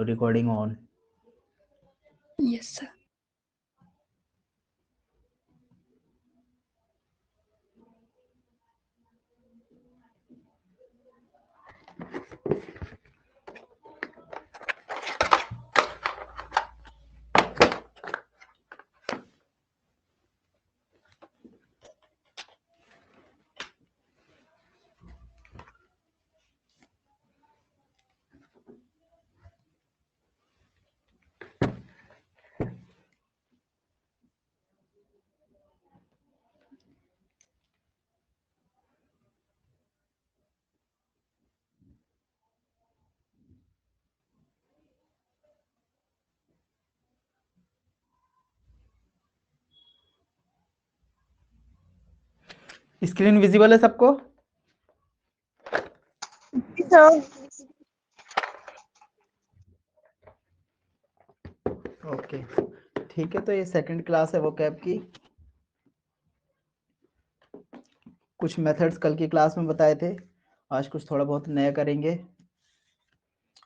Recording on. Yes sir. Screen visible है सबको? Sir okay ठीक है, तो ये सेकंड क्लास है वोकैब की। कुछ मेथड्स कल की क्लास में बताए थे, आज कुछ थोड़ा बहुत नया करेंगे।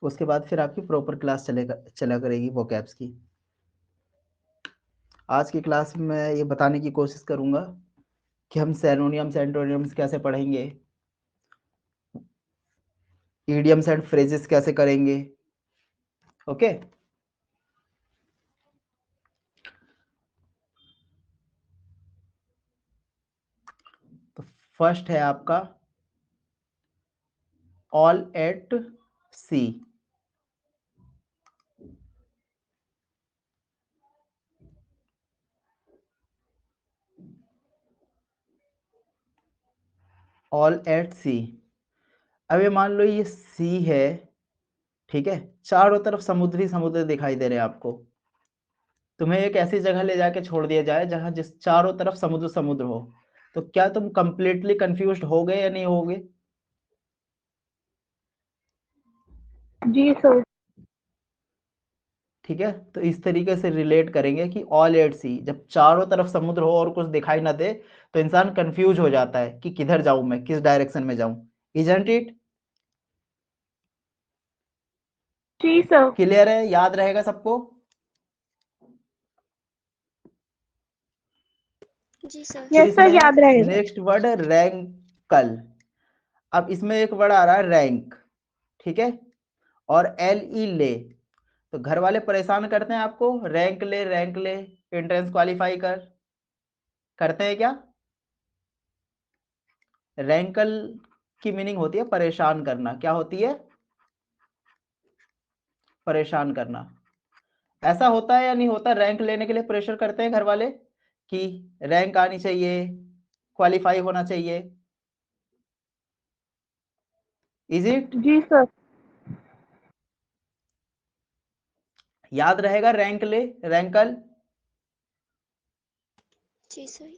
उसके बाद फिर आपकी प्रॉपर क्लास चला करेगी वोकैब्स की। आज की क्लास में ये बताने की कोशिश करूंगा कि हम सिनोनिम्स एंटोनिम्स कैसे पढ़ेंगे, इडियम्स एंड फ्रेजेस कैसे करेंगे। ओके तो फर्स्ट है आपका all at sea. All at sea. अब ये मान लो ये सी है, ठीक है, चारों तरफ समुद्र ही समुद्र दिखाई दे रहे हैं आपको। तुम्हें एक ऐसी जगह ले जाके छोड़ दिया जाए जहां जिस चारों तरफ समुद्र समुद्र हो, तो क्या तुम कंप्लीटली कंफ्यूज्ड हो गए या नहीं होगे? जी सर। ठीक है, तो इस तरीके से रिलेट करेंगे कि ऑल एट सी, जब चारों तरफ समुद्र हो और कुछ दिखाई ना दे तो इंसान कंफ्यूज हो जाता है कि किधर जाऊं, मैं किस डायरेक्शन में जाऊं। Isn't it? जी सर। क्लियर है? याद रहेगा सबको? जी सर। फिर यस सर, इसमें याद रहेगा। नेक्स्ट वर्ड है रैंकल। अब इसमें एक वर्ड आ रहा है रैंक, ठीक है, और एल ई ले। तो घर वाले परेशान करते हैं आपको, रैंक ले, एंट्रेंस क्वालिफाई करते हैं क्या? रैंकल की मीनिंग होती है परेशान करना। क्या होती है? परेशान करना। ऐसा होता है या नहीं होता? रैंक लेने के लिए प्रेशर करते हैं घर वाले कि रैंक आनी चाहिए, क्वालिफाई होना चाहिए। Is it? जी सर। याद रहेगा रैंक ले, रैंकल। जी सर।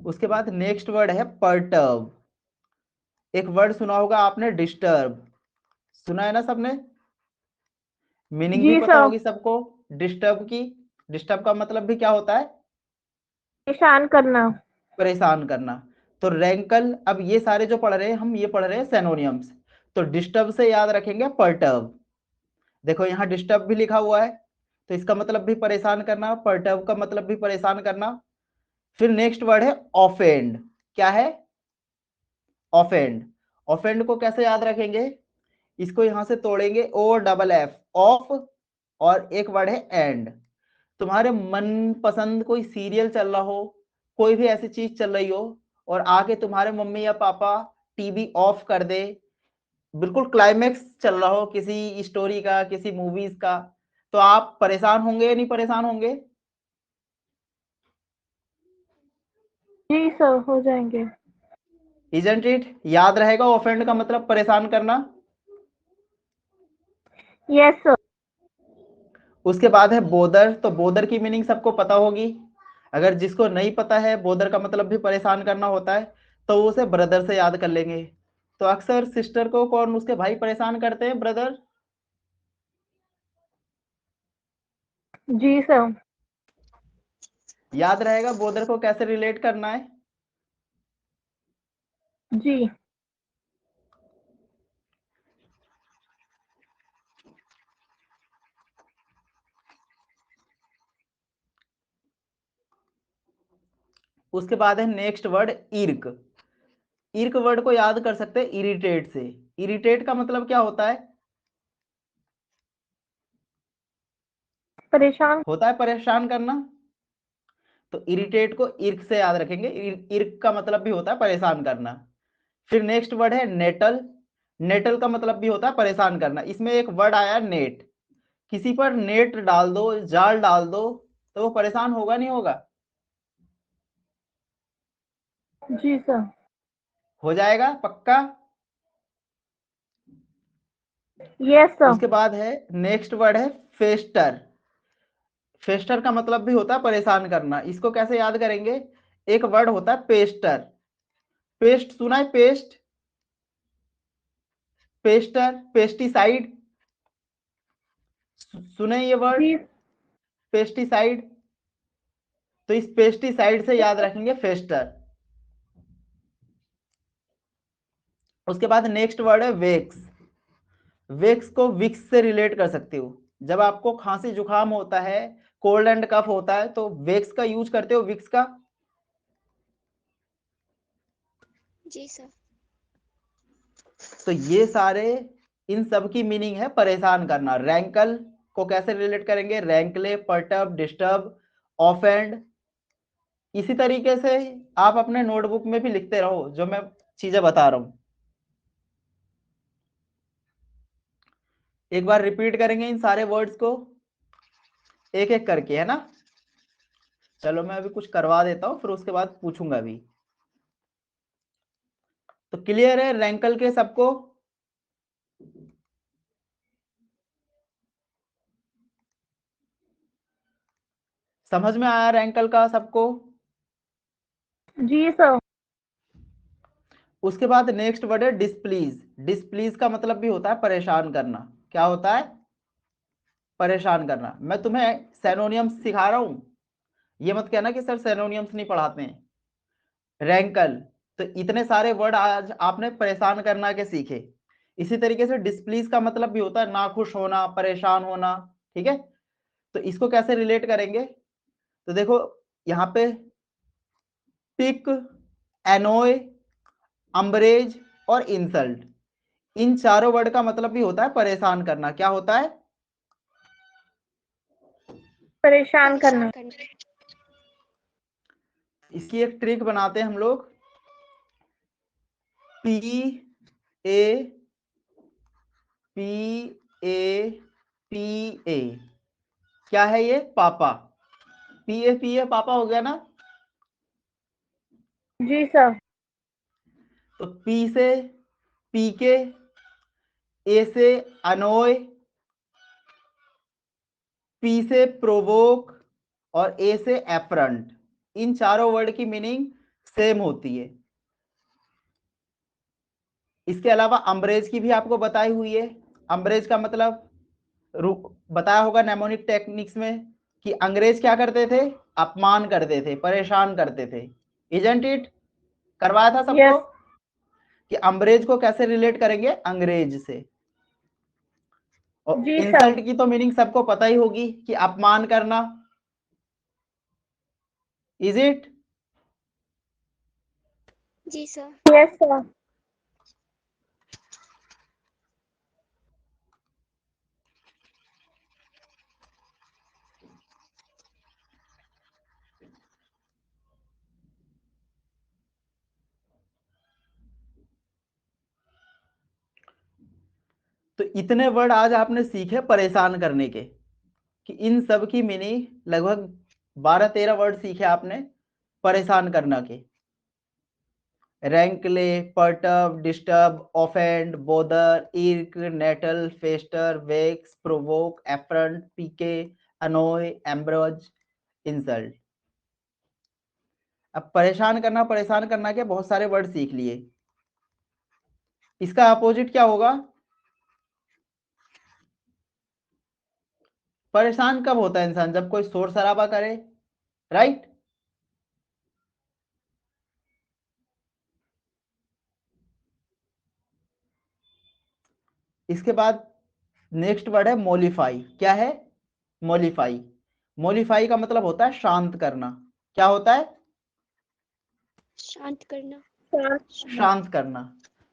उसके बाद नेक्स्ट वर्ड है परटर्ब। एक वर्ड सुना होगा आपने, डिस्टर्ब। सुना है ना सबने? मीनिंग भी जी पता सर। होगी सबको डिस्टर्ब की। डिस्टर्ब का मतलब भी क्या होता है? परेशान करना। परेशान करना। तो रैंकल, अब ये सारे जो पढ़ रहे हैं हम, ये पढ़ रहे हैं सिनोनिम्स। तो डिस्टर्ब से याद रखेंगे परटर्ब। देखो यहाँ डिस्टर्ब भी लिखा हुआ है, तो इसका मतलब भी परेशान करना, परटर्ब का मतलब भी परेशान करना। फिर नेक्स्ट वर्ड है ऑफेंड। क्या है? ऑफेंड। ऑफेंड को कैसे याद रखेंगे? इसको यहां से तोड़ेंगे, ओ डबल एफ, ऑफ, और एक वर्ड है एंड। तुम्हारे मन पसंद कोई सीरियल चल रहा हो, कोई भी ऐसी चीज चल रही हो, और आके तुम्हारे मम्मी या पापा टीवी ऑफ कर दे, बिल्कुल क्लाइमेक्स चल रहा हो किसी स्टोरी का, किसी मूवीज का, तो आप परेशान होंगे या नहीं परेशान होंगे? जी सर, हो जाएंगे। Isn't it? याद रहेगा ऑफेंड का मतलब परेशान करना। Yes sir. उसके बाद है बोदर। तो बोदर की मीनिंग सबको पता होगी। अगर जिसको नहीं पता है, बोदर का मतलब भी परेशान करना होता है, तो वो उसे ब्रदर से याद कर लेंगे। तो अक्सर सिस्टर को कौन, उसके भाई परेशान करते हैं? ब्रदर। जी सर। याद रहेगा बोदर को कैसे रिलेट करना है। जी। उसके बाद है नेक्स्ट वर्ड इर्क। इर्क वर्ड को याद कर सकते हैं इरिटेट से। इरिटेट का मतलब क्या होता है? परेशान। होता है परेशान करना। तो इरिटेट को इर्क से याद रखेंगे। इर्क का मतलब भी होता है परेशान करना। फिर नेक्स्ट वर्ड है नेटल। नेटल का मतलब भी होता है परेशान करना। इसमें एक वर्ड आया नेट। किसी पर नेट डाल दो, जाल डाल दो, तो वो परेशान होगा नहीं होगा? जी सर। हो जाएगा पक्का। Yes sir. उसके बाद है नेक्स्ट वर्ड है फेस्टर। फेस्टर का मतलब भी होता है परेशान करना। इसको कैसे याद करेंगे? एक वर्ड होता है पेस्टर। पेस्ट सुना है? पेस्ट, पेस्टर, पेस्टिसाइड, सुने ये वर्ड? जी। पेस्टिसाइड। तो इस पेस्टिसाइड से याद रखेंगे फेस्टर। उसके बाद नेक्स्ट वर्ड है वेक्स। वेक्स को विक्स से रिलेट कर सकते हो। जब आपको खांसी जुकाम होता है, कोल्ड एंड कफ होता है, तो वेक्स का यूज करते हो, विक्स का। जी सर। तो ये सारे, इन सब की मीनिंग है परेशान करना। रैंकल को कैसे रिलेट करेंगे? रैंकले, पर्टर्ब, डिस्टर्ब, ऑफेंड। इसी तरीके से आप अपने नोटबुक में भी लिखते रहो जो मैं चीजें बता रहा हूं। एक बार रिपीट करेंगे इन सारे वर्ड्स को एक एक करके, है ना? चलो मैं अभी कुछ करवा देता हूं, फिर उसके बाद पूछूंगा भी। तो क्लियर है रैंकल के सबको? समझ में आया रैंकल का सबको? जी सर। उसके बाद नेक्स्ट वर्ड है डिस्प्लीज। डिस्प्लीज का मतलब भी होता है परेशान करना। क्या होता है? परेशान करना। मैं तुम्हें सैनोनियम्स सिखा रहा हूं, ये मत कहना कि सर सैनोनियम्स नहीं पढ़ाते हैं। रैंकल, तो इतने सारे वर्ड आज आपने परेशान करना के सीखे। इसी तरीके से डिस्प्लीज का मतलब भी होता है नाखुश होना, परेशान होना। ठीक है? तो इसको कैसे रिलेट करेंगे? तो देखो यहाँ पे पिक, एनोय, अम्बरेज और इंसल्ट, इन चारों वर्ड का मतलब भी होता है परेशान करना। क्या होता है? परेशान परेशान करना। करना। इसकी एक ट्रिक बनाते हैं हम लोग। P A P A P A, क्या है ये? पापा। पी ए पापा हो गया ना? जी सर। तो पी से पीके, ए से अनोय, पी से प्रोवोक और ए से एफरंट। इन चारों वर्ड की मीनिंग सेम होती है। इसके अलावा अम्ब्रेज की भी आपको बताई हुई है। अम्ब्रेज का मतलब बताया होगा नेमोनिक टेक्निक्स में कि अंग्रेज क्या करते थे? अपमान करते थे, परेशान करते थे। Isn't it? करवाया था सबको यस। कि अम्ब्रेज को कैसे रिलेट करेंगे अंग्रेज से। और जी सर। इंसल्ट की तो मीनिंग सबको पता ही होगी कि अपमान करना। Is it? जी सर। Yes sir. तो इतने वर्ड आज आपने सीखे परेशान करने के, कि इन सब की मीनिंग लगभग 12-13 वर्ड सीखे आपने परेशान करना के। Rankle, perturb, disturb, offend, bother, irk, nettle, fester, vex, provoke, affront, pique, annoy, embroil, insult. अब परेशान करना के बहुत सारे वर्ड सीख लिए। इसका अपोजिट क्या होगा? परेशान कब होता है इंसान? जब कोई शोर शराबा करे, राइट? इसके बाद नेक्स्ट वर्ड है मोलिफाई। क्या है? मोलिफाई। मोलिफाई का मतलब होता है शांत करना। क्या होता है? शांत करना। शांत करना।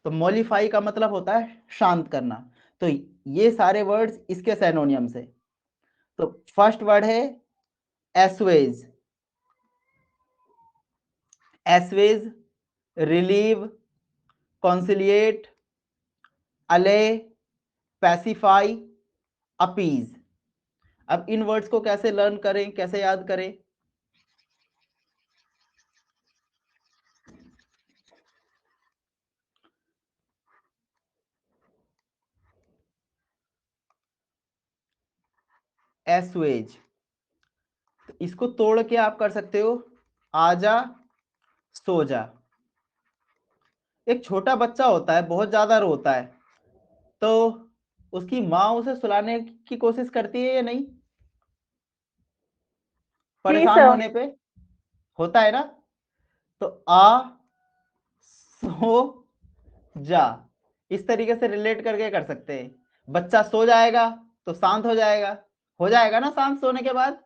तो मॉलिफाई का मतलब होता है शांत करना। तो ये सारे वर्ड्स इसके सिनोनिम्स है। तो फर्स्ट वर्ड है एस्वेज, एस्वेज, रिलीव, कॉन्सिलिएट, अले, पैसिफाई, अपीज। अब इन वर्ड्स को कैसे लर्न करें, कैसे याद करें? एस्वेज, तो इसको तोड़ के आप कर सकते हो आजा, सो जा। एक छोटा बच्चा होता है, बहुत ज्यादा रोता है, तो उसकी माँ उसे सुलाने की कोशिश करती है या नहीं? जी परेशान सर। होने पे होता है ना? तो आ सो जा, इस तरीके से रिलेट करके कर सकते हैं। बच्चा सो जाएगा तो शांत हो जाएगा ना शांत सोने के बाद?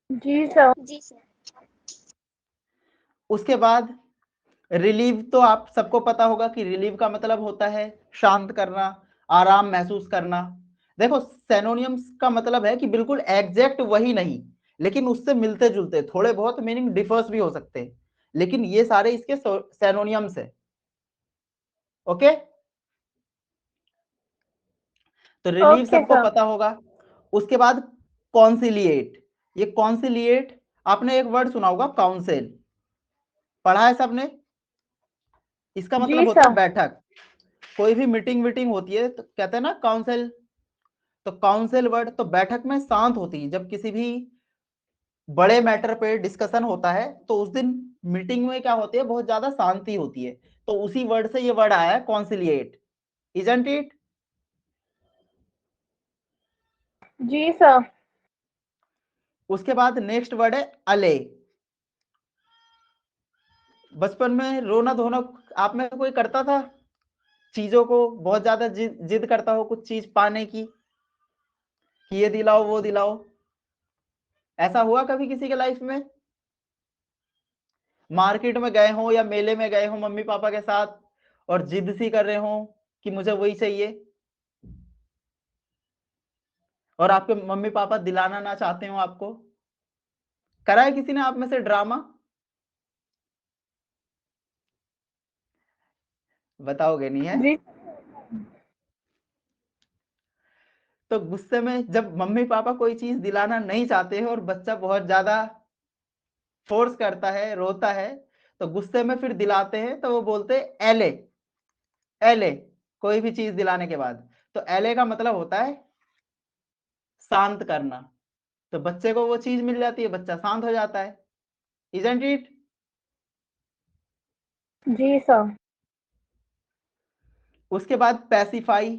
जी सर। जी सर। उसके बाद रिलीव, तो आप सबको पता होगा कि रिलीव का मतलब होता है शांत करना, आराम महसूस करना। देखो सिनोनिम्स का मतलब है कि बिल्कुल एग्जैक्ट वही नहीं, लेकिन उससे मिलते जुलते, थोड़े बहुत मीनिंग डिफर्स भी हो सकते हैं, लेकिन ये सारे इसके सिनोनिम्स है। ओके, तो रिलीव ओके सबको सर। पता होगा। उसके बाद कॉन्सिलिएट, ये कॉन्सिलिएट, आपने एक वर्ड सुना होगा काउंसिल, पढ़ा है सबने? इसका जी मतलब होता है सर। बैठक। कोई भी मीटिंग वीटिंग होती है तो कहते हैं ना काउंसिल। तो काउंसिल वर्ड तो बैठक में शांत होती है। जब किसी भी बड़े मैटर पे डिस्कशन होता है तो उस दिन मीटिंग में क्या होती है, बहुत ज्यादा शांति होती है। तो उसी वर्ड से ये वर्ड आया है कॉन्सिलिएट, इजंट इट? जी सर। उसके बाद नेक्स्ट वर्ड है अले। बचपन में रोना धोना आप में कोई करता था? चीजों को बहुत ज्यादा जिद करता हो कुछ चीज पाने की, कि ये दिलाओ वो दिलाओ, ऐसा हुआ कभी किसी के लाइफ में? मार्केट में गए हो या मेले में गए हो मम्मी पापा के साथ और जिद सी कर रहे हो कि मुझे वही चाहिए, और आपके मम्मी पापा दिलाना ना चाहते हो आपको? करा है किसी ने आप में से ड्रामा? बताओगे नहीं है? जी तो गुस्से में जब मम्मी पापा कोई चीज दिलाना नहीं चाहते हैं और बच्चा बहुत ज्यादा फोर्स करता है, रोता है, तो गुस्से में फिर दिलाते हैं, तो वो बोलते हैं एले, एले, कोई भी चीज दिलाने के बाद। तो एले का मतलब होता है शांत करना। तो बच्चे को वो चीज मिल जाती है, बच्चा शांत हो जाता है, इजंट इट? जी सर। उसके बाद पैसिफाई,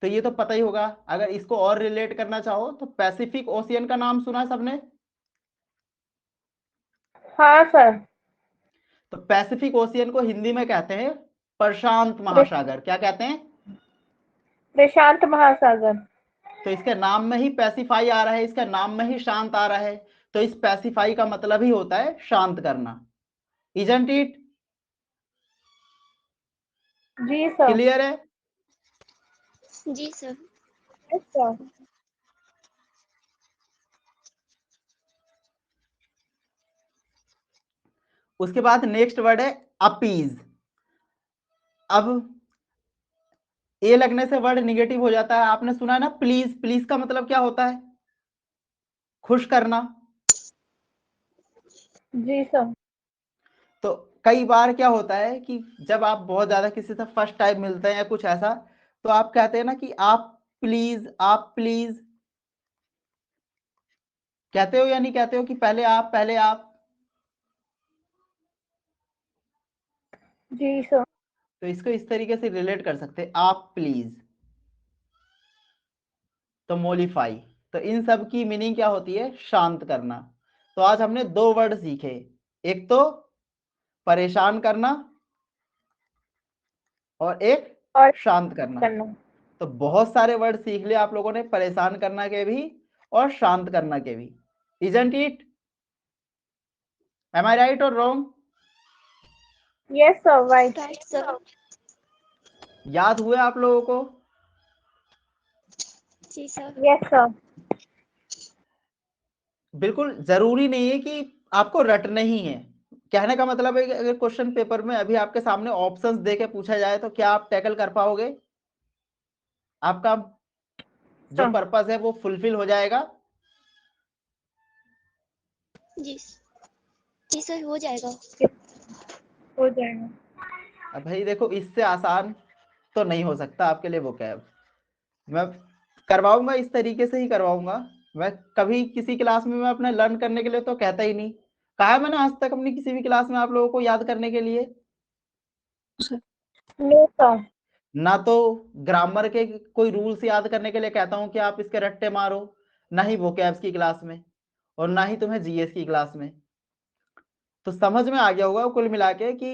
तो ये तो पता ही होगा। अगर इसको और रिलेट करना चाहो तो पैसिफिक ओशियन का नाम सुना है सबने? हाँ सर। तो पैसिफिक ओशियन को हिंदी में कहते हैं प्रशांत महासागर। क्या कहते हैं? प्रशांत महासागर। तो इसके नाम में ही पैसिफाई आ रहा है, इसका नाम में ही शांत आ रहा है। तो इस पैसिफाई का मतलब ही होता है शांत करना, इजंट इट? जी सर। क्लियर है? जी सर। Yes sir. उसके बाद नेक्स्ट वर्ड है अपीज। अब ए लगने से वर्ड निगेटिव हो जाता है। आपने सुना है ना प्लीज, प्लीज का मतलब क्या होता है? खुश करना। जी सर। तो कई बार क्या होता है कि जब आप बहुत ज्यादा किसी से फर्स्ट टाइम मिलते हैं या कुछ ऐसा, तो आप कहते हैं ना कि आप प्लीज, आप प्लीज, कहते हो या नहीं कहते हो कि पहले आप, पहले आप? जी सर। तो इसको इस तरीके से रिलेट कर सकते हैं, आप प्लीज। तो मोलिफाई, तो इन सब की मीनिंग क्या होती है? शांत करना। तो आज हमने दो वर्ड सीखे, एक तो परेशान करना और एक और शांत करना। करना। तो बहुत सारे वर्ड सीख लिए आप लोगों ने, परेशान करना के भी और शांत करना के भी, isn't it? Am I right और wrong? Yes, sir. Right. Right sir. याद हुए आप लोगों को? जी सर। Yes, sir. बिल्कुल जरूरी नहीं है कि आपको रटना ही है। कहने का मतलब है कि अगर क्वेश्चन पेपर में अभी आपके सामने ऑप्शंस देके पूछा जाए तो क्या आप टैकल कर पाओगे? आपका जो Sir. पर्पस है वो फुलफिल हो जाएगा? जी जी सर, हो जाएगा। हो जाएगा। अब भाई देखो, इससे आसान तो नहीं हो सकता आपके लिए वो कैब। मैं करवाऊंगा इस तरीके से ही करवाऊंगा। मैं कभी किसी क्लास में मैं अपने लर्न करने के लिए तो कहता ही नहीं। कहा है मैंने आज तक अपनी किसी भी क्लास में आप लोगों को याद करने के लिए? No, sir. ना तो ग्रामर के कोई रूल्स याद करने के लिए कहता हूं कि आप इसके रट्टे मारो, ना ही वोकैब्स की क्लास में, और ना ही तुम्हें जीएस की क्लास में। तो समझ में आ गया होगा कुल मिला के कि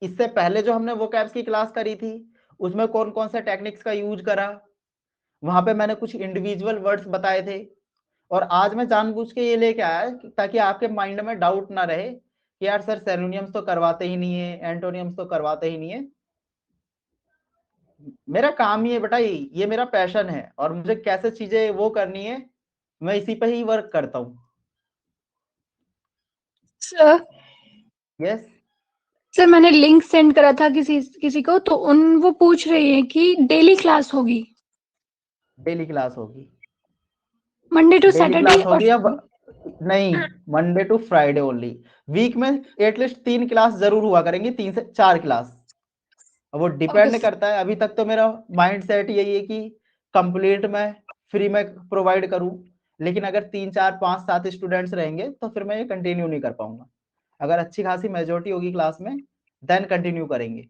इससे पहले जो हमने वोकैब्स की क्लास करी थी उसमें कौन कौन से टेक्निक्स का यूज करा, वहां पे मैंने कुछ इंडिविजुअल वर्ड्स बताए थे। और आज मैं जानबूझ के ये लेके आया ताकि आपके माइंड में डाउट ना रहे कि यार सर सिनोनिम्स तो करवाते ही नहीं है, एंटोनिम्स तो करवाते ही नहीं है। मेरा काम ही है बेटा, ये मेरा पैशन है और मुझे कैसे चीजें वो करनी है मैं इसी पे ही वर्क करता हूँ। Sir yes. सर मैंने लिंक सेंड करा था किसी किसी को, तो वो पूछ रही है कि डेली क्लास होगी, डेली क्लास होगी? Monday to daily Saturday class और होगी या नहीं, Monday to Friday only. Week में एटलीस्ट 3 क्लास जरूर हुआ करेंगी, 3 से 4 क्लास। अब वो ओके डिपेंड करता है, अभी तक तो मेरा माइंड सेट यही है कि कंप्लीट मैं फ्री में प्रोवाइड करूं। लेकिन अगर 3 4 5 7 स्टूडेंट्स रहेंगे तो फिर मैं ये कंटिन्यू नहीं कर पाऊंगा। अगर अच्छी खासी मेजोरिटी होगी क्लास में देन कंटिन्यू करेंगे।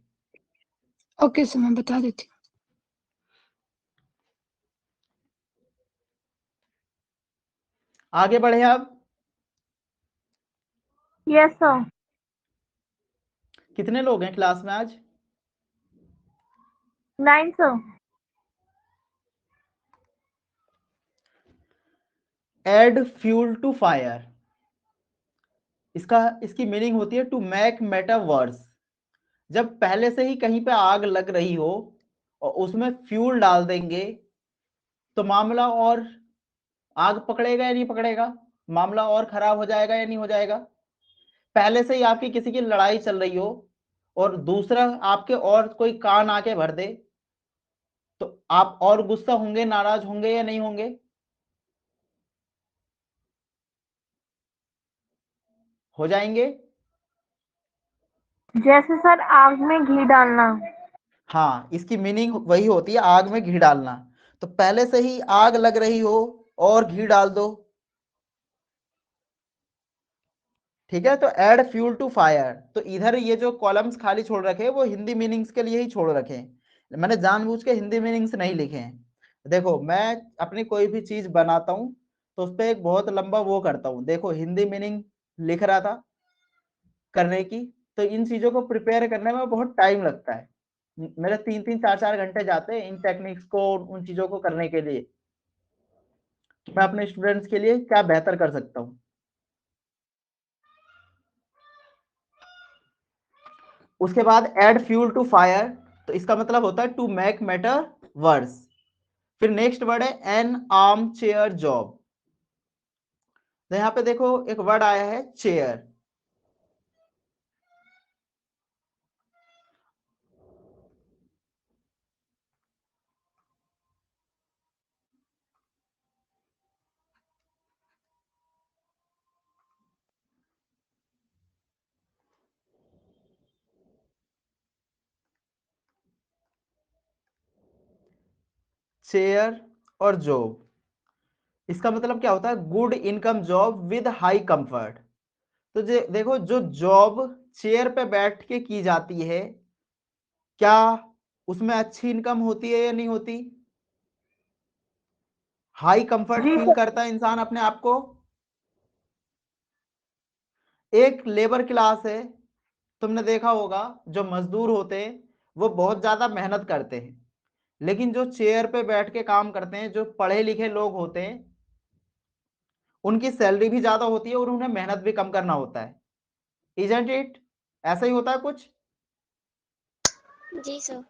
ओके सर, मैं बता देती हूँ। आगे बढ़े आप। Yes, sir. कितने लोग हैं क्लास में आज? 9, sir. Add fuel to fire, इसकी मीनिंग होती है टू मेक मैटर वर्स। जब पहले से ही कहीं पे आग लग रही हो और उसमें फ्यूल डाल देंगे तो मामला और आग पकड़ेगा या नहीं पकड़ेगा, मामला और खराब हो जाएगा या नहीं हो जाएगा। पहले से ही आपकी किसी की लड़ाई चल रही हो और दूसरा आपके और कोई कान आके भर दे तो आप और गुस्सा होंगे, नाराज होंगे या नहीं होंगे? हो जाएंगे। जैसे सर आग में घी डालना। हाँ, इसकी मीनिंग वही होती है, आग में घी डालना। तो पहले से ही आग लग रही हो और घी डाल दो, ठीक है। तो ऐड फ्यूल टू फायर, तो इधर ये जो कॉलम्स खाली छोड़ रखे हैं वो हिंदी मीनिंग्स के लिए ही छोड़ रखे हैं। मैंने जानबूझ के हिंदी मीनिंग्स नहीं लिखे हैं। देखो मैं अपनी कोई भी चीज बनाता हूँ तो उस पर एक बहुत लंबा वो करता हूँ। देखो हिंदी मीनिंग लिख रहा था करने की, तो इन चीजों को प्रिपेयर करने में बहुत टाइम लगता है। मेरे 3 3 4 4 घंटे जाते हैं इन टेक्निक्स को, उन चीजों को करने के लिए। मैं अपने स्टूडेंट्स के लिए क्या बेहतर कर सकता हूँ। उसके बाद एड फ्यूल टू फायर, तो इसका मतलब होता है टू मेक मैटर वर्स। फिर नेक्स्ट वर्ड है एन आर्म चेयर जॉब। तो यहां पे देखो एक वर्ड आया है चेयर। चेयर और जॉब, इसका मतलब क्या होता है? Good income job with high comfort. तो देखो जो जॉब चेयर पे बैठ के की जाती है, क्या उसमें अच्छी इनकम होती है या नहीं होती? हाई कंफर्ट जी फील सर। करता है इंसान अपने आप को। एक लेबर क्लास है, तुमने देखा होगा जो मजदूर होते हैं वो बहुत ज्यादा मेहनत करते हैं, लेकिन जो चेयर पे बैठ के काम करते हैं, जो पढ़े लिखे लोग होते हैं, उनकी सैलरी भी ज्यादा होती है और उन्हें मेहनत भी कम करना होता है। Isn't it? ऐसा ही होता है कुछ। जी सर।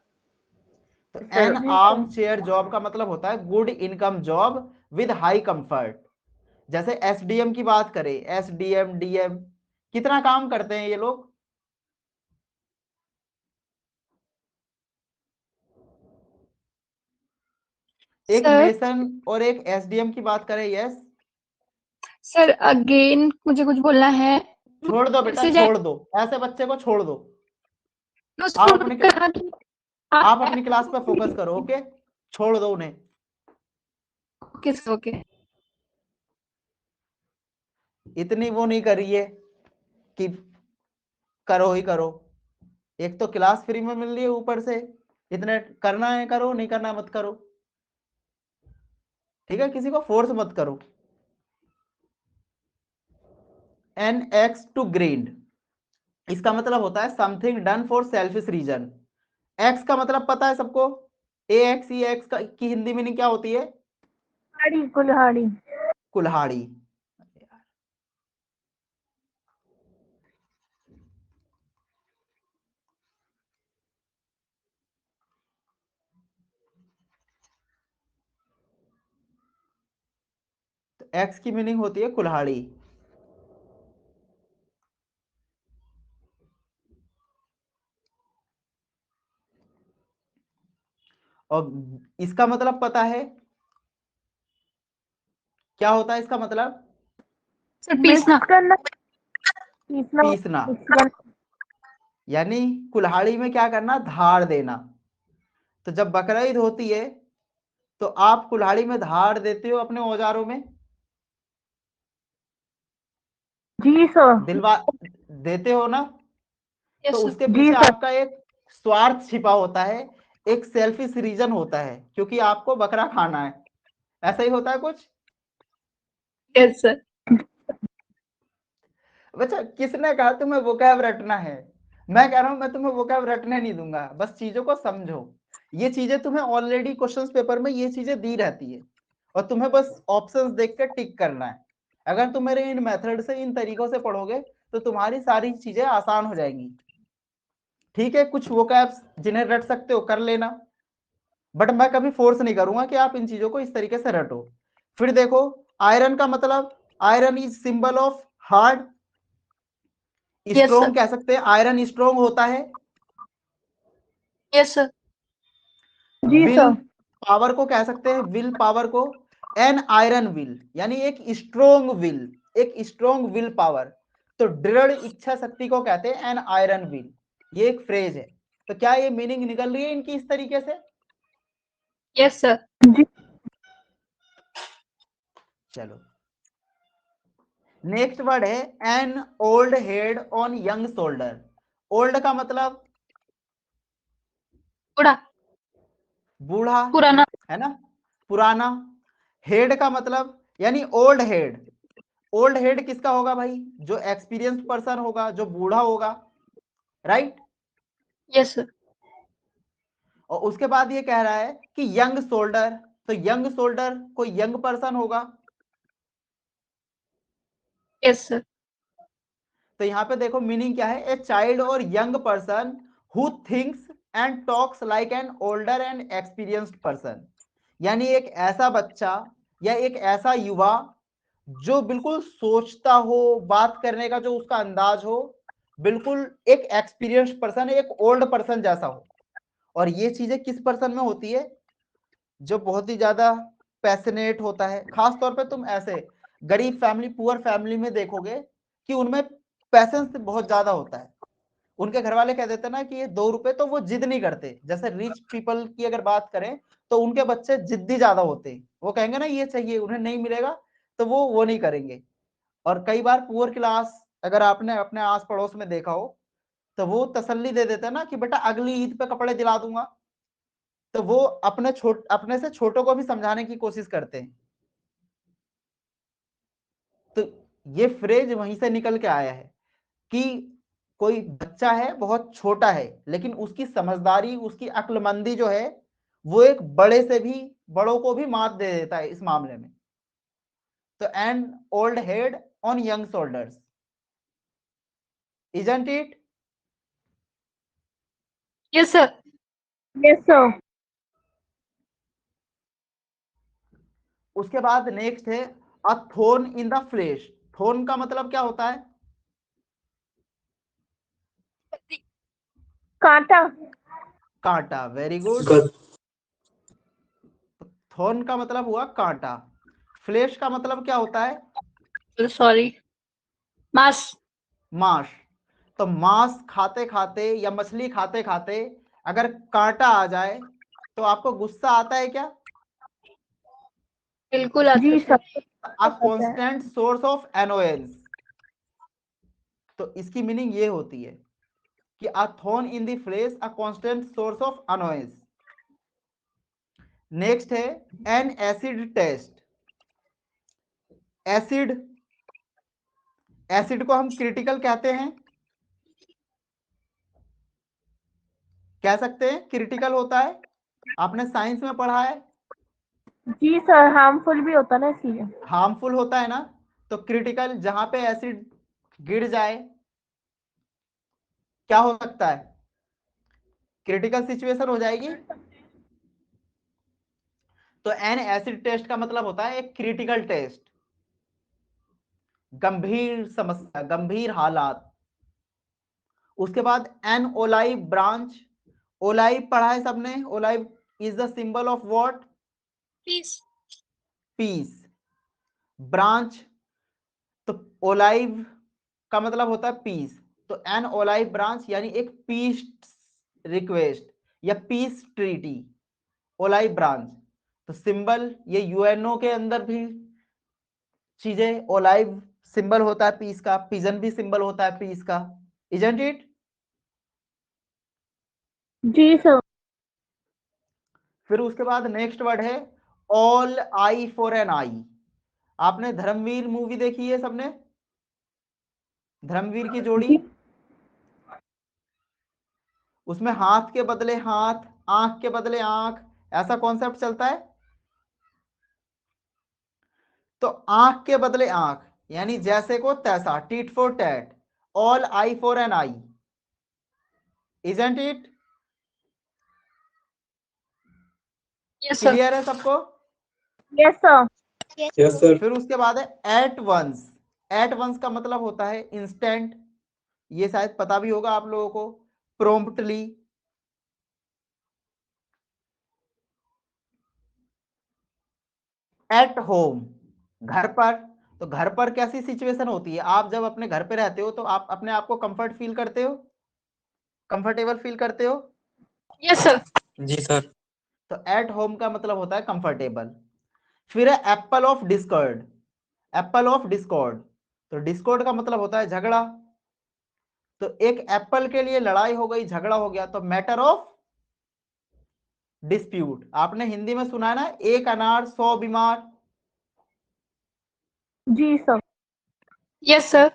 तो sir N arm chair job का मतलब होता है good income job with high comfort. जैसे एसडीएम की बात करें, एसडीएम डीएम, कितना काम करते हैं ये लोग? एक सर मेसन और एक एसडीएम की बात करें, यस। सर अगेन मुझे कुछ बोलना है। छोड़ दो बेटा, जैसे छोड़ दो, ऐसे बच्चे को छोड़ दो। उसको आप अपनी कहा कि आप अपनी क्लास पे फोकस करो, ओके? छोड़ दो उन्हें। किस ओके इतनी वो नहीं करिए कि करो ही करो। एक तो क्लास फ्री में मिल रही है, ऊपर से इतने करना है करो, नहीं करना मत करो। ठीक है, किसी को फोर्स मत करो। एन एक्स टू ग्रीन, इसका मतलब होता है something done for selfish reason. एक्स का मतलब पता है सबको? ए एक्स ई एक्स की हिंदी मीनिंग क्या होती है? कुल्हाड़ी कुल्हाड़ी। कुल्हाड़ी। तो एक्स की मीनिंग होती है कुल्हाड़ी। और इसका मतलब पता है क्या होता है? इसका मतलब सर पीसना। मिक्स करना, पीसना, पीसना। मिक्स करना। यानी कुल्हाड़ी में क्या करना? धार देना। तो जब बकरा ईद होती है तो आप कुल्हाड़ी में धार देते हो अपने औजारों में? जी सर। दिलवा देते हो ना? तो यस सर। उसके जी पीछे सर। आपका एक स्वार्थ छिपा होता है, एक सेल्फिश रीजन होता है, क्योंकि आपको बकरा खाना है। ऐसा ही होता है कुछ। Yes sir. बच्चा, किसने कहा तुम्हें वोकैब रटना है? मैं कह रहा हूं मैं तुम्हें वोकैब रटने नहीं दूंगा, बस चीजों को समझो। ये चीजें तुम्हें ऑलरेडी क्वेश्चंस पेपर में ये चीजें दी रहती है, और तुम्हें बस ऑप्शंस देख कर टिक करना है। अगर तुम मेरे इन मेथड से, इन तरीकों से पढ़ोगे तो तुम्हारी सारी चीजें आसान हो जाएंगी। ठीक है, कुछ वोकैब्स जिन्हें रट सकते हो कर लेना, बट मैं कभी फोर्स नहीं करूंगा कि आप इन चीजों को इस तरीके से रटो। फिर देखो, आयरन का मतलब, iron is symbol of hard. Yes strong sir. कह सकते हैं, आयरन स्ट्रोंग होता है। Yes sir. जी विल सर। पावर को कह सकते हैं, विल पावर को। एन आयरन विल यानी एक स्ट्रोंग विल, एक स्ट्रोंग विल पावर। तो दृढ़ इच्छा शक्ति को कहते हैं एन आयरन विल। ये एक फ्रेज है। तो क्या ये मीनिंग निकल रही है इनकी इस तरीके से? Yes sir. जी। चलो, नेक्स्ट वर्ड है an old head on young shoulder. Old का मतलब बूढ़ा। बूढ़ा, पुराना। है ना, पुराना। हेड का मतलब यानी ओल्ड हेड। ओल्ड हेड किसका होगा भाई? जो एक्सपीरियंस्ड पर्सन होगा, जो बूढ़ा होगा, राइट। Yes sir. और उसके बाद ये कह रहा है कि यंग शोल्डर, तो यंग शोल्डर कोई यंग पर्सन होगा। Yes sir. तो यहां पे देखो मीनिंग क्या है, ए चाइल्ड और young person who thinks and talks like an older and experienced person. यानी एक ऐसा बच्चा या एक ऐसा युवा जो बिल्कुल सोचता हो, बात करने का जो उसका अंदाज हो, बिल्कुल एक एक्सपीरियंस्ड पर्सन, एक ओल्ड पर्सन जैसा हो। और ये चीजें किस पर्सन में होती है? जो बहुत ही ज्यादा पैशनेट होता है। खास तौर पे तुम ऐसे गरीब फैमिली, पुअर फैमिली में देखोगे कि उनमें पैसेंस बहुत ज्यादा होता है। उनके घर वाले कह देते हैं ना कि ये 2 रुपए, तो वो जिद नहीं करते। जैसे रिच पीपल की अगर बात करें तो उनके बच्चे जिद्दी ज्यादा होते हैं, वो कहेंगे ना ये चाहिए, उन्हें नहीं मिलेगा तो वो नहीं करेंगे। और कई बार पुअर क्लास अगर आपने अपने आस पड़ोस में देखा हो तो वो तसल्ली दे देते हैं ना कि बेटा अगली ईद पे कपड़े दिला दूंगा। तो वो अपने से छोटों को भी समझाने की कोशिश करते हैं। तो ये फ्रेज वहीं से निकल के आया है कि कोई बच्चा है, बहुत छोटा है, लेकिन उसकी समझदारी, उसकी अक्लमंदी जो है वो एक बड़े से भी, बड़ों को भी मात दे देता है इस मामले में। तो N old head on young shoulders. Isn't it? Yes, sir. Yes, sir. उसके बाद नेक्स्ट है अ Thorne in the flash. Thorne का मतलब क्या होता है? कांटा। कांटा। Very good. थोर्न का मतलब हुआ कांटा। फ्लेश का मतलब क्या होता है? Sorry. Mass. मांस। तो मांस खाते खाते या मछली खाते खाते अगर कांटा आ जाए तो आपको गुस्सा आता है क्या? बिल्कुल आता जी है, sir. A constant source of annoyance. तो इसकी मीनिंग ये होती है कि a thorn in the flesh a constant source of annoyance. Next है an acid test. Acid, acid को हम क्रिटिकल कहते हैं, कह सकते हैं क्रिटिकल होता है। आपने साइंस में पढ़ा है। जी सर, हार्मफुल भी होता है ना इसलिए। हार्मफुल होता है ना। तो क्रिटिकल जहां पे एसिड गिर जाए क्या हो सकता है? क्रिटिकल सिचुएशन हो जाएगी। तो एन एसिड टेस्ट का मतलब होता है एक क्रिटिकल टेस्ट, गंभीर समस्या, गंभीर हालात। उसके बाद एन ओलाइव ब्रांच। ओलाइव पढ़ा है सबने। Olive is the symbol of what? Peace. Peace. Branch, तो ओलाइव का मतलब होता है पीस। तो एन ओलाइव ब्रांच यानी एक पीस रिक्वेस्ट या पीस ट्रीटी, ओलाइव ब्रांच। तो सिंबल ये यूएनओ के अंदर भी चीजें, ओलाइव सिंबल होता है पीस का, पिजन भी सिंबल होता है पीस का। Isn't it? जी सर। फिर उसके बाद नेक्स्ट वर्ड है all eye for an eye. आपने धर्मवीर मूवी देखी है सबने? धर्मवीर की जोड़ी। जी उसमें हाथ के बदले हाथ, आंख के बदले आंख, ऐसा कॉन्सेप्ट चलता है। तो आंख के बदले आंख यानी जैसे को तैसा, tit for tat, all eye for an eye. Isn't it? Yes, sir. क्लियर है सबको? Yes sir. Yes sir. फिर उसके बाद है एट वंस। एट वंस का मतलब होता है इंस्टेंट, ये शायद पता भी होगा आप लोगों को। प्रोम्प्टली। एट होम, घर पर। तो घर पर कैसी सिचुएशन होती है? आप जब अपने घर पे रहते हो तो आप अपने आप को कंफर्ट फील करते हो, कंफर्टेबल फील करते हो। Yes, sir. जी सर। तो एट होम का मतलब होता है कंफर्टेबल। फिर है apple of discord. Apple of Discord, तो डिस्कॉर्ड का मतलब होता है झगड़ा। तो एक एप्पल के लिए लड़ाई हो गई, झगड़ा हो गया, तो मैटर ऑफ डिस्प्यूट। आपने हिंदी में सुना है ना, एक अनार 100 बीमार। जी सर। Yes, sir.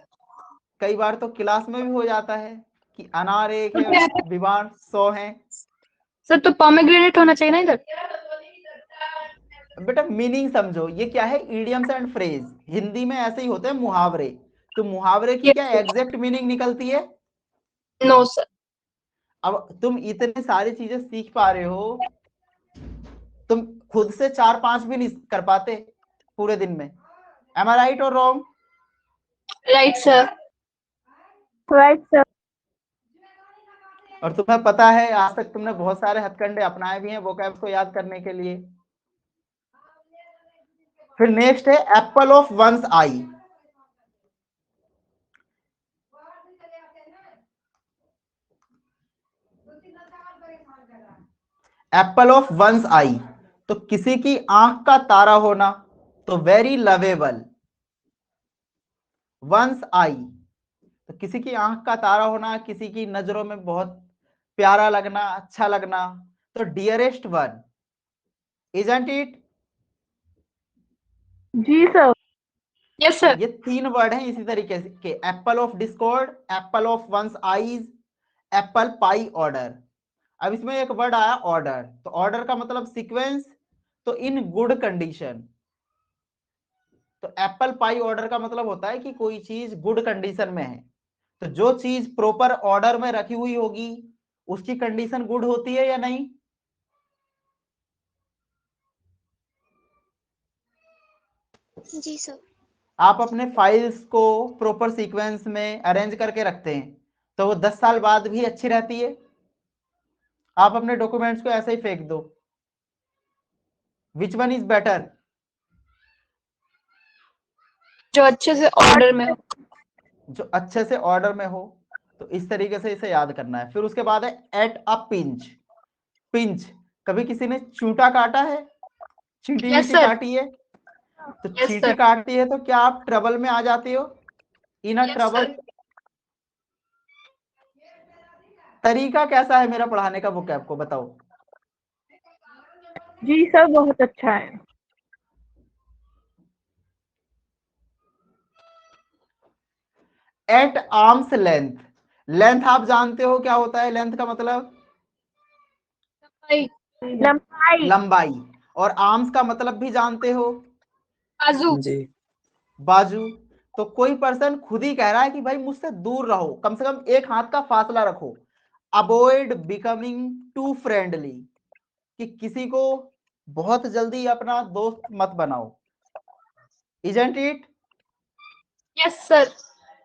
कई बार तो क्लास में भी हो जाता है कि अनार एक है, Okay. बीमार 100 हैं। सर तो पोमेग्रेनेट होना चाहिए ना इधर। बेटा मीनिंग समझो, ये क्या है? इडियम्स एंड फ्रेज, हिंदी में ऐसे ही होते हैं मुहावरे। तो मुहावरे की Yes, क्या sir. एग्जैक्ट मीनिंग निकलती है? No, sir. अब तुम इतने सारी चीजें सीख पा रहे हो, तुम खुद से 4-5 भी नहीं कर पाते पूरे दिन में। एम आई राइट और wrong? Right, sir. Right sir. और तुम्हें पता है आज तक तुमने बहुत सारे हथकंडे अपनाए भी हैं वोकैब्स को याद करने के लिए। फिर नेक्स्ट है apple of one's eye. Apple of one's eye, तो किसी की आंख का तारा होना, तो वेरी लवेबल। वंस आई, तो किसी की आंख का तारा होना, किसी की नजरों में बहुत प्यारा लगना, अच्छा लगना। तो डियरेस्ट वन। Isn't it? जी सर। Yes, sir. ये 3 वर्ड हैं इसी तरीके से के, apple of discord, apple of one's eyes, apple pie order. अब इसमें एक वर्ड आया ऑर्डर, तो ऑर्डर का मतलब सीक्वेंस, तो इन गुड कंडीशन। तो एप्पल पाई ऑर्डर का मतलब होता है कि कोई चीज गुड कंडीशन में है। तो जो चीज प्रॉपर ऑर्डर में रखी हुई होगी उसकी कंडीशन गुड होती है या नहीं? जी सर। आप अपने फाइल्स को प्रॉपर सीक्वेंस में अरेंज करके रखते हैं तो वो 10 साल बाद भी अच्छी रहती है। आप अपने डॉक्यूमेंट्स को ऐसे ही फेंक दो। Which one is better? जो अच्छे से ऑर्डर में हो। जो अच्छे से ऑर्डर में हो। तो इस तरीके से इसे याद करना है। फिर उसके बाद है एट अ पिंच। पिंच, कभी किसी ने चूंटा काटा है? चींटी यस वीटी सर। काटी है? तो यस चींटी सर। काटती है तो क्या आप ट्रबल में आ जाते हो? इन अ यस ट्रबल? सर। तरीका कैसा है मेरा पढ़ाने का, वो आपको बताओ। जी सर बहुत अच्छा है। Eight arms length. लेंथ आप जानते हो क्या होता है? लेंथ का मतलब लंबाई। लंबाई। और आर्म्स का मतलब भी जानते हो? बाजू। जी। बाजू। तो कोई पर्सन खुद ही कह रहा है कि भाई मुझसे दूर रहो, कम से कम एक हाथ का फासला रखो। अवॉइड बिकमिंग टू फ्रेंडली, कि किसी को बहुत जल्दी अपना दोस्त मत बनाओ। Isn't it? Yes sir.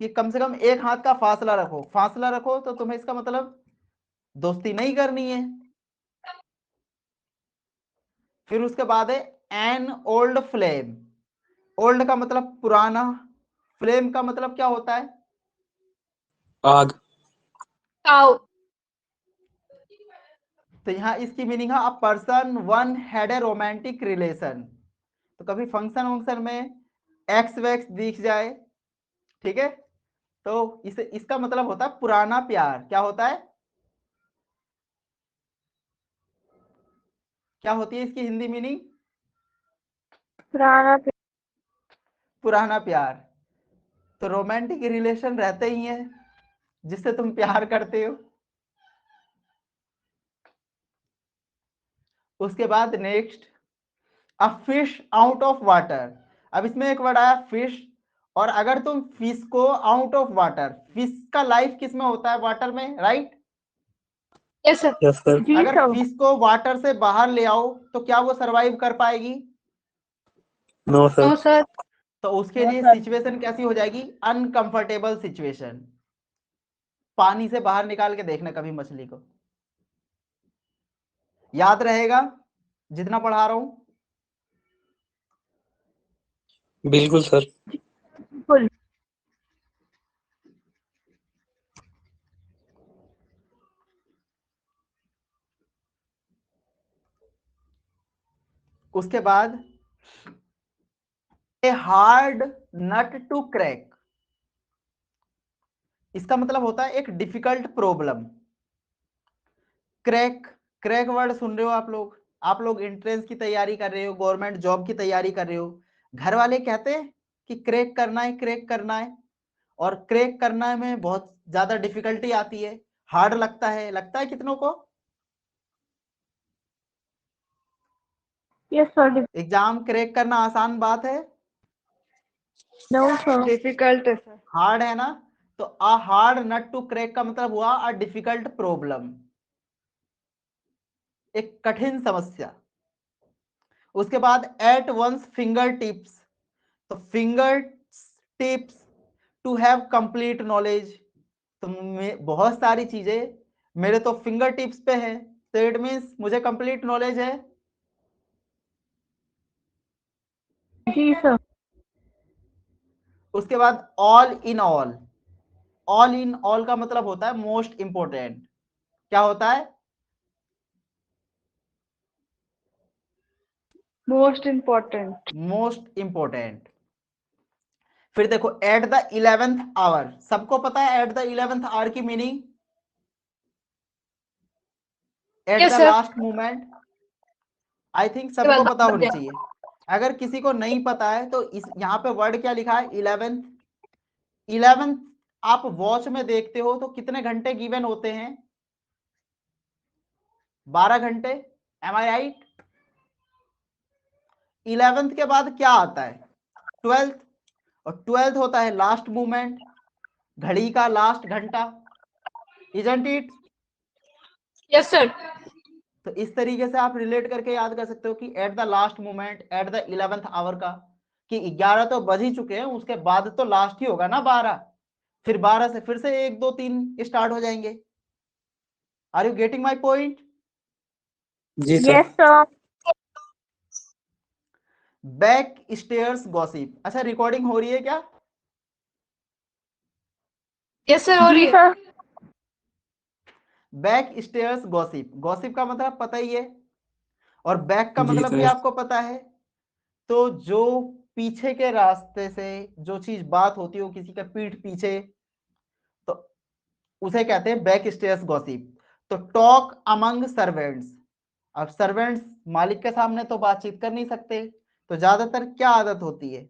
कि कम से कम एक हाथ का फासला रखो। फासला रखो तो तुम्हें इसका मतलब दोस्ती नहीं करनी है। फिर उसके बाद है एन ओल्ड फ्लेम। ओल्ड का मतलब पुराना, फ्लेम का मतलब क्या होता है? आग। काऊ। तो यहां इसकी मीनिंग है a person one had a romantic relation. तो कभी फंक्शन वंक्शन में एक्स वैक्स दिख जाए, ठीक है, तो इसे इसका मतलब होता है पुराना प्यार। क्या होता है? क्या होती है इसकी हिंदी मीनिंग? पुराना। पुराना प्यार। तो रोमांटिक रिलेशन रहते ही हैं जिससे तुम प्यार करते हो। उसके बाद next, a fish out of water. अब इसमें एक वर्ड आया फिश, और अगर तुम फिश को आउट ऑफ वाटर, फिश का लाइफ किस में होता है? वाटर में, right? Yes sir. Yes sir. जी अगर सर। फिश को वाटर से बाहर ले आओ तो क्या वो सरवाइव कर पाएगी? No sir. No sir. तो उसके नो लिए सर। सिचुएशन कैसी हो जाएगी? Uncomfortable situation. पानी से बाहर निकाल के देखना कभी मछली को, याद रहेगा जितना पढ़ा रहा हूं? बिल्कुल सर। बिल्कुल। उसके बाद a hard nut to crack. इसका मतलब होता है एक difficult problem. Crack, crack word सुन रहे हो आप लोग? आप लोग एंट्रेंस की तैयारी कर रहे हो, गवर्नमेंट जॉब की तैयारी कर रहे हो, घर वाले कहते हैं कि क्रैक करना है, क्रैक करना है, और क्रैक करना में बहुत ज्यादा डिफिकल्टी आती है, हार्ड लगता है। लगता है कितनों को? Yes sir. एग्जाम क्रैक करना आसान बात है? No sir. डिफिकल्ट है सर। हार्ड है ना? तो a hard nut to crack का मतलब हुआ अ डिफिकल्ट प्रॉब्लम, एक कठिन समस्या। उसके बाद एट वंस फिंगर टिप्स। तो fingertips to have complete knowledge. तो बहुत सारी चीजें मेरे तो फिंगर टिप्स पे है, तो इट मीन्स मुझे कंप्लीट नॉलेज है। जी सर। उसके बाद all in all. All in all का मतलब होता है मोस्ट इंपोर्टेंट। क्या होता है? Most important. Most important. फिर देखो एट द 11th आवर। सबको पता है एट द 11th आवर की meaning? At yes the sir. Last moment. I think सबको पता होनी चाहिए। अगर किसी को नहीं पता है तो इस यहाँ पे वर्ड क्या लिखा है? 11th। 11th आप वॉच में देखते हो तो कितने घंटे गिवन होते हैं? 12 घंटे। M I right? 11th के बाद क्या आता है? 12th। और 12th होता है लास्ट मूवमेंट। घड़ी का लास्ट घंटा, इजंट इट? Yes sir. तो इस तरीके से आप रिलेट करके याद कर सकते हो कि at the last moment, at the 11th hour का, कि 11 तो बज ही चुके हैं, उसके बाद तो लास्ट ही होगा ना 12, फिर 12 से फिर से 1 2 3 स्टार्ट हो जाएंगे। Are you getting my point? जी sir. Yes sir. Back stairs gossip, अच्छा रिकॉर्डिंग हो रही है क्या? यस सर, हो रही जी है। Sir. Back stairs gossip, gossip का मतलब पता ही है, और बैक का जी मतलब भी सर। आपको पता है। तो जो पीछे के रास्ते से जो चीज बात होती है, वो किसी का पीठ पीछे, तो उसे कहते हैं बैक स्टेयर्स गॉसिप। तो टॉक अमंग सर्वेंट्स, अब सर्वेंट्स मालिक के सामने तो बातचीत कर नहीं सकते, तो ज्यादातर क्या आदत होती है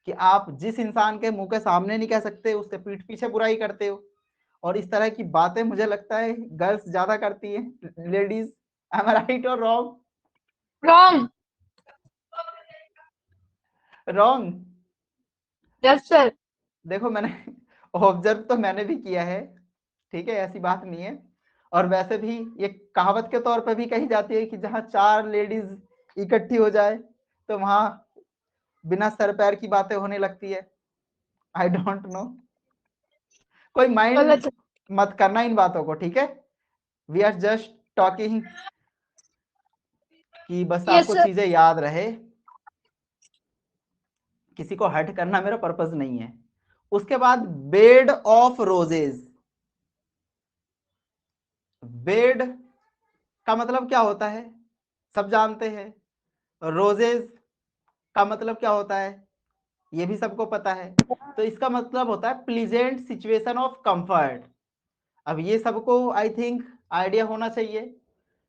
कि आप जिस इंसान के मुंह के सामने नहीं कह सकते, उसके पीठ पीछे बुराई करते हो। और इस तरह की बातें मुझे लगता है गर्ल्स ज्यादा करती हैं, लेडीज। एम आई राइट और wrong? Wrong. Wrong. Yes sir. देखो मैंने ऑब्जर्व तो मैंने भी किया है, ठीक है, ऐसी बात नहीं है। और वैसे भी ये कहावत के तौर पे भी कही जाती है कि जहां 4 लेडीज इकट्ठी हो जाए तो वहां बिना सर पैर की बातें होने लगती है। आई डोंट नो, कोई माइंड गलत है। मत करना इन बातों को, ठीक है? वी आर जस्ट टॉकिंग, कि बस यस आपको सर। चीजें याद रहे, किसी को हर्ट करना मेरा पर्पस नहीं है। उसके बाद बेड ऑफ रोजेज, बेड का मतलब क्या होता है सब जानते हैं, रोजेज का मतलब क्या होता है ये भी सबको पता है। तो इसका मतलब होता है प्लीजेंट सिचुएशन ऑफ कंफर्ट। अब ये सबको आई थिंक आइडिया होना चाहिए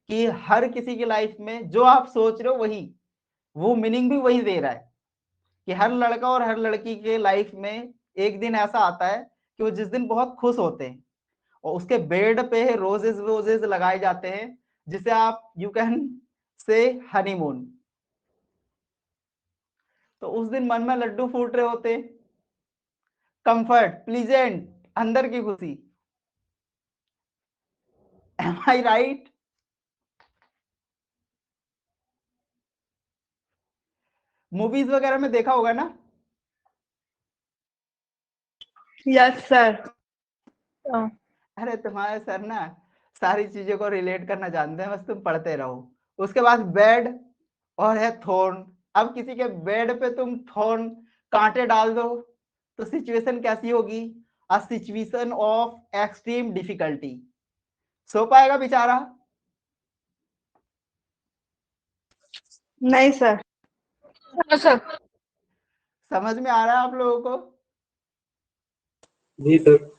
कि हर किसी की लाइफ में जो आप सोच रहे हो वही, वो मीनिंग भी वही दे रहा है, कि हर लड़का और हर लड़की के लाइफ में एक दिन ऐसा आता है कि वो जिस दिन बहुत खुश होते हैं और उसके बेड पे रोजेज रोजेज लगाए जाते हैं, जिसे आप यू कैन से हनीमून। तो उस दिन मन में लड्डू फूट रहे होते, कंफर्ट, प्लीजेंट, अंदर की खुशी। M I right? मूवीज वगैरह में देखा होगा ना? Yes sir. अरे तुम्हारे सर ना सारी चीजों को रिलेट करना जानते हैं, बस तुम पढ़ते रहो। उसके बाद बेड और है थॉर्न। अब किसी के बेड पे तुम थॉर्न, कांटे डाल दो, तो सिचुएशन कैसी होगी? A situation of extreme difficulty. सो पाएगा बेचारा? नहीं सर। No sir. समझ में आ रहा है आप लोगों को? जी सर।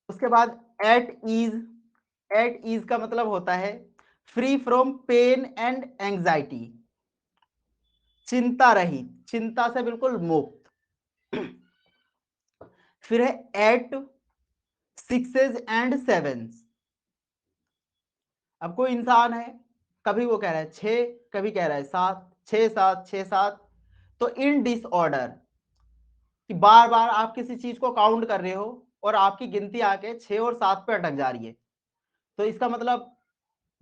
उसके बाद एट ईज, एट ईज का मतलब होता है free from pain and anxiety, चिंता रहित, चिंता से बिल्कुल मुक्त। फिर है एट सिक्सेज एंड सेवेंस। अब कोई इंसान है, कभी वो कह रहा है 6, कभी कह रहा है 7, 6 7 6 7, तो इन डिसऑर्डर, कि बार बार आप किसी चीज को काउंट कर रहे हो और आपकी गिनती आके 6 और 7 पे अटक जा रही है, तो इसका मतलब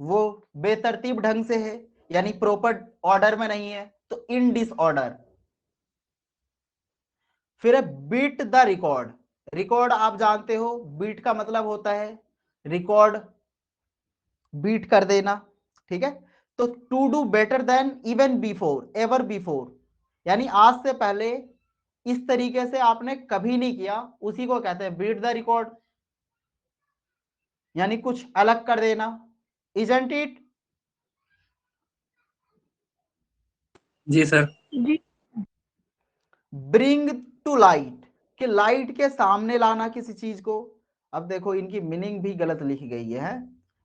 वो बेतरतीब ढंग से है, यानी प्रॉपर ऑर्डर में नहीं है, तो इन डिसऑर्डर। फिर है बीट द रिकॉर्ड। रिकॉर्ड आप जानते हो, बीट का मतलब होता है रिकॉर्ड, बीट कर देना, ठीक है? तो to do better than even before, ever before, यानी आज से पहले इस तरीके से आपने कभी नहीं किया, उसी को कहते हैं बीट द रिकॉर्ड, यानी कुछ अलग कर देना। Isn't it? जी सर। जी। ब्रिंग टू लाइट, कि लाइट के सामने लाना किसी चीज को। अब देखो इनकी मीनिंग भी गलत लिखी गई है,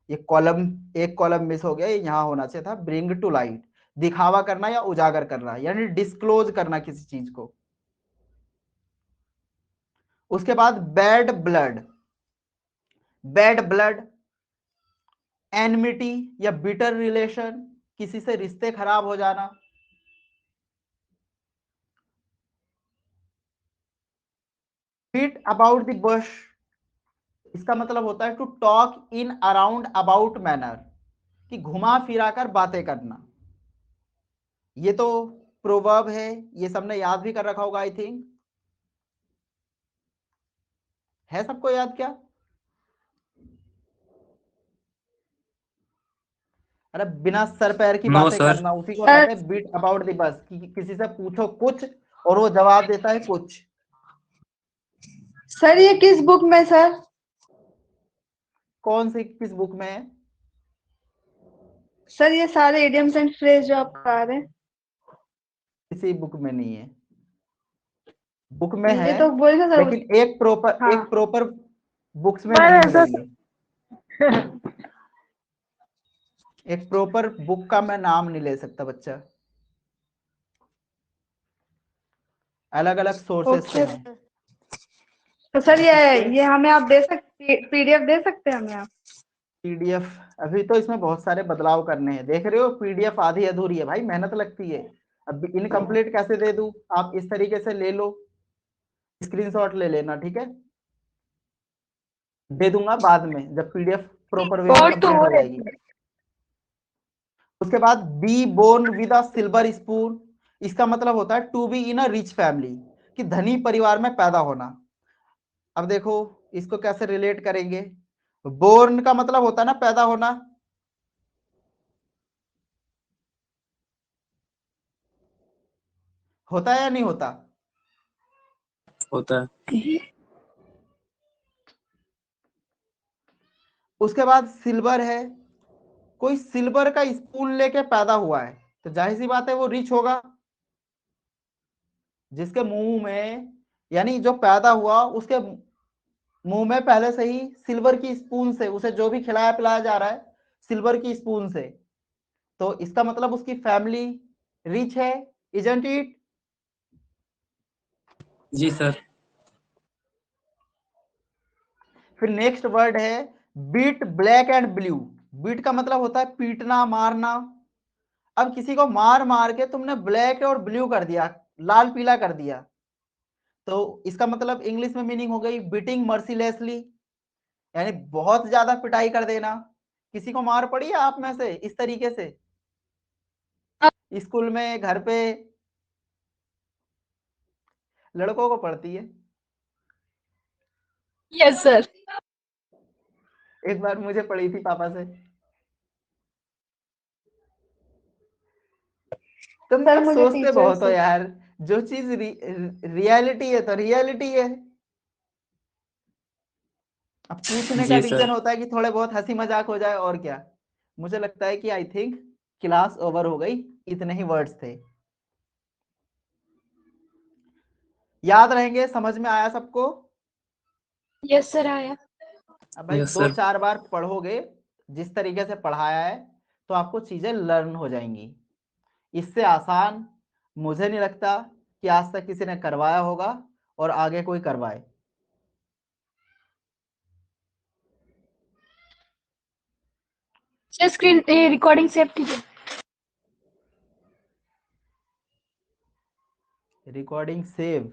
ये कॉलम, एक कॉलम मिस हो गया, ये यहां होना चाहिए था। ब्रिंग टू लाइट, दिखावा करना या उजागर करना, यानी डिस्क्लोज करना किसी चीज को। उसके बाद bad blood, bad blood, enmity या बिटर रिलेशन, किसी से रिश्ते खराब हो जाना। बीट अबाउट द बुश, इसका मतलब होता है to talk in around about manner, कि घुमा फिरा कर बातें करना। ये तो प्रोवर्ब है, ये सबने याद भी कर रखा होगा आई थिंक। है सबको याद क्या? अरे बिना सर पैर की नो बातें सर। करना, उसी को कहते हैं बीट अबाउट द बस, कि किसी से पूछो कुछ और वो जवाब देता है कुछ। सर ये किस बुक में सर? कौन सी किस बुक में है? सर ये सारे इडियम्स एंड फ्रेज जो आप बता रहे हैं, किसी बुक में नहीं है। बुक में है ये तो बोले ना सर। लेकिन एक हाँ। प्रॉपर बुक्स में पर नहीं ऐसा मिलेंगे। एक प्रॉपर बुक का मैं नाम नहीं ले सकता बच्चा, अलग अलग सोर्सेस से ओके हैं। तो सर इसके ये हमें आप दे सकते, पीडीएफ दे सकते हैं हमें आप? पीडीएफ अभी तो इसमें बहुत सारे बदलाव करने हैं, देख रहे हो पीडीएफ आधी अधूरी है भाई, मेहनत लगती है। अब इनकम्प्लीट कैसे दे दूं? आप इस तरीके से ले लो, स्क्रीनशॉट ले लेना, ठीक है? दे दूंगा बाद में जब पीडीएफ प्रॉपर वे में और तो कंप्लीट हो हो जाएगी। उसके बाद be born with a silver spoon, इसका मतलब होता है to be in a rich family, कि धनी परिवार में पैदा होना। अब देखो इसको कैसे रिलेट करेंगे। बोर्न का मतलब होता है ना पैदा होना, होता है या नहीं होता? होता है। उसके बाद सिल्वर है, कोई सिल्वर का स्पून लेके पैदा हुआ है तो जाहिर सी बात है वो रिच होगा। जिसके मुंह में, यानी जो पैदा हुआ उसके मुंह में पहले से ही सिल्वर की स्पून से उसे जो भी खिलाया पिलाया जा रहा है सिल्वर की स्पून से, तो इसका मतलब उसकी फैमिली रिच है, इजंट इट? जी सर। फिर नेक्स्ट वर्ड है beat black and blue. Beat का मतलब होता है पीटना मारना। अब किसी को मार मार के तुमने ब्लैक और ब्लू कर दिया, लाल पीला कर दिया, तो इसका मतलब इंग्लिश में मीनिंग हो गई बीटिंग मर्सीलेसली, यानी बहुत ज्यादा पिटाई कर देना। किसी को मार पड़ी है आप में से इस तरीके से स्कूल में, घर पे? लड़कों को पड़ती है। Yes sir. एक बार मुझे पड़ी थी पापा से। तुम सर यार मुझे सोचते टीचर बहुत हो से। यार, जो चीज रियलिटी है तो रियलिटी है। अब पूछने का जी रीजन सर। होता है कि थोड़े बहुत हंसी मजाक हो जाए और क्या। मुझे लगता है कि आई थिंक क्लास ओवर हो गई, इतने ही वर्ड्स थे। याद रहेंगे? समझ में आया सबको? यस सर आया। अब भाई यस दो सर। चार बार पढ़ोगे जिस तरीके से पढ़ाया है तो आपको चीजें लर्न हो जाएंगी। इससे आसान मुझे नहीं लगता कि आज तक किसी ने करवाया होगा और आगे कोई करवाए। स्क्रीन रिकॉर्डिंग सेव कीजिए। Recording save